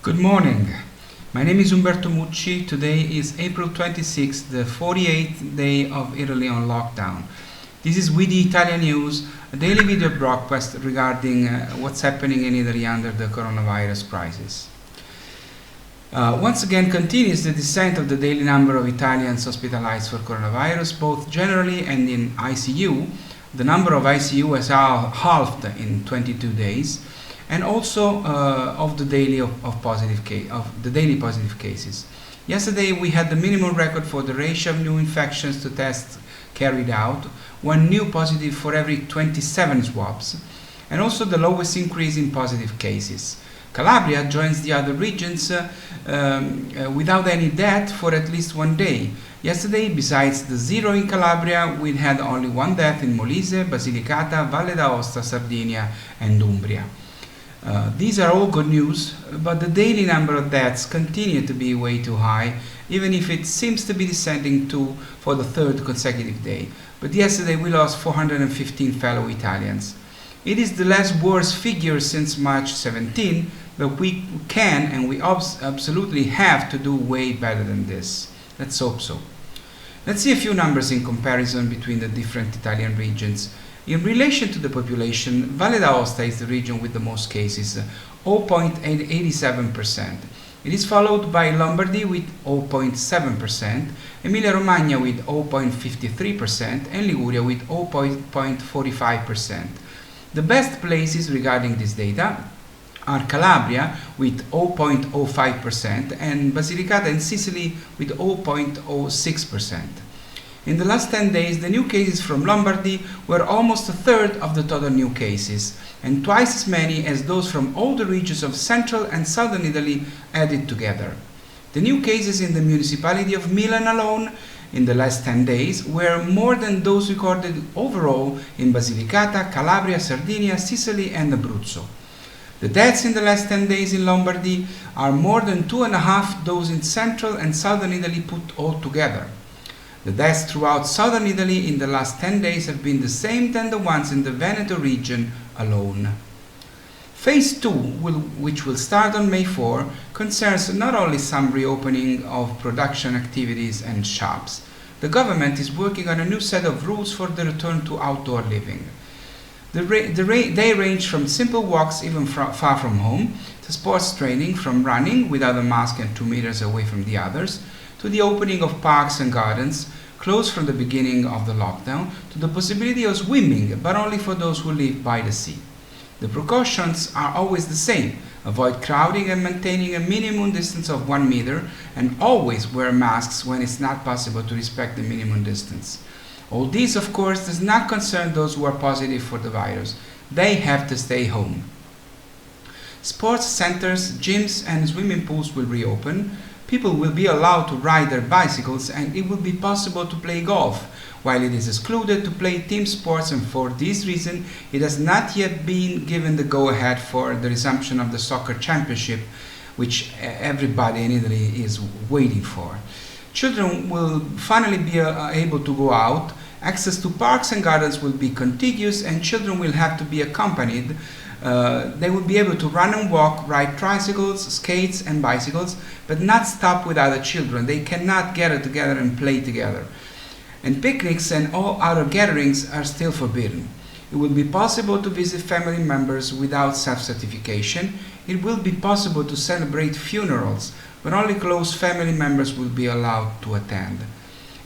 Good morning. My name is Umberto Mucci. Today is April 26th, the 48th day of Italy on lockdown. This is We the ItaliaNews, a daily video broadcast regarding what's happening in Italy under the coronavirus crisis. Once again continues the descent of the daily number of Italians hospitalized for coronavirus, both generally and in ICU. The number of ICU has halved in 22 days. And also of the daily positive cases. Yesterday we had the minimum record for the ratio of new infections to tests carried out, one new positive for every 27 swabs, and also the lowest increase in positive cases. Calabria joins the other regions without any death for at least one day. Yesterday, besides the zero in Calabria, we had only one death in Molise, Basilicata, Valle d'Aosta, Sardinia, and Umbria. These are all good news, but the daily number of deaths continue to be way too high, even if it seems to be descending for the third consecutive day. But yesterday we lost 415 fellow Italians. It is the last worst figure since March 17, but we can and we absolutely have to do way better than this. Let's hope so. Let's see a few numbers in comparison between the different Italian regions. In relation to the population, Valle d'Aosta is the region with the most cases, 0.87%. It is followed by Lombardy with 0.7%, Emilia-Romagna with 0.53%, and Liguria with 0.45%. The best places regarding this data are Calabria with 0.05% and Basilicata and Sicily with 0.06%. In the last 10 days, the new cases from Lombardy were almost a third of the total new cases, and twice as many as those from all the regions of central and southern Italy added together. The new cases in the municipality of Milan alone in the last 10 days were more than those recorded overall in Basilicata, Calabria, Sardinia, Sicily, and Abruzzo. The deaths in the last 10 days in Lombardy are more than 2.5 those in central and southern Italy put all together. The deaths throughout southern Italy in the last 10 days have been the same than the ones in the Veneto region alone. Phase 2, which will start on May 4, concerns not only some reopening of production activities and shops. The government is working on a new set of rules for the return to outdoor living. They range from simple walks even far from home, to sports training from running without a mask and 2 meters away from the others, to the opening of parks and gardens, closed from the beginning of the lockdown, to the possibility of swimming, but only for those who live by the sea. The precautions are always the same. Avoid crowding and maintaining a minimum distance of 1 meter, and always wear masks when it's not possible to respect the minimum distance. All this, of course, does not concern those who are positive for the virus. They have to stay home. Sports centers, gyms, and swimming pools will reopen. People will be allowed to ride their bicycles, and it will be possible to play golf, while it is excluded to play team sports, and for this reason it has not yet been given the go-ahead for the resumption of the soccer championship, which everybody in Italy is waiting for. Children will finally be able to go out. Access to parks and gardens will be contiguous, and children will have to be accompanied. They will be able to run and walk, ride tricycles, skates and bicycles, but not stop with other children. They cannot gather together and play together. And picnics and all other gatherings are still forbidden. It will be possible to visit family members without self-certification. It will be possible to celebrate funerals, but only close family members will be allowed to attend.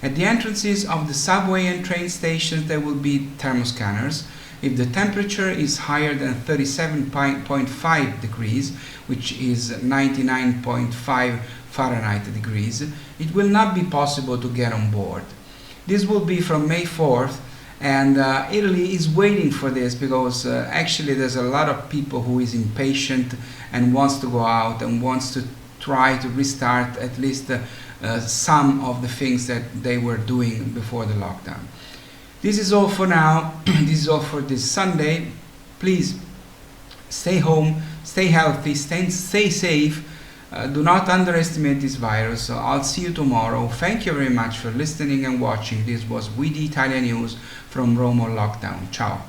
At the entrances of the subway and train stations there will be thermoscanners. If the temperature is higher than 37.5 degrees, which is 99.5 Fahrenheit degrees, it will not be possible to get on board. This will be from May 4th, and Italy is waiting for this because actually there's a lot of people who is impatient and wants to go out and wants to try to restart at least some of the things that they were doing before the lockdown. This is all for now. This is all for this Sunday. Please stay home, stay healthy, stay safe. Do not underestimate this virus. So I'll see you tomorrow. Thank you very much for listening and watching. This was We the ItaliaNews from Rome on lockdown. Ciao.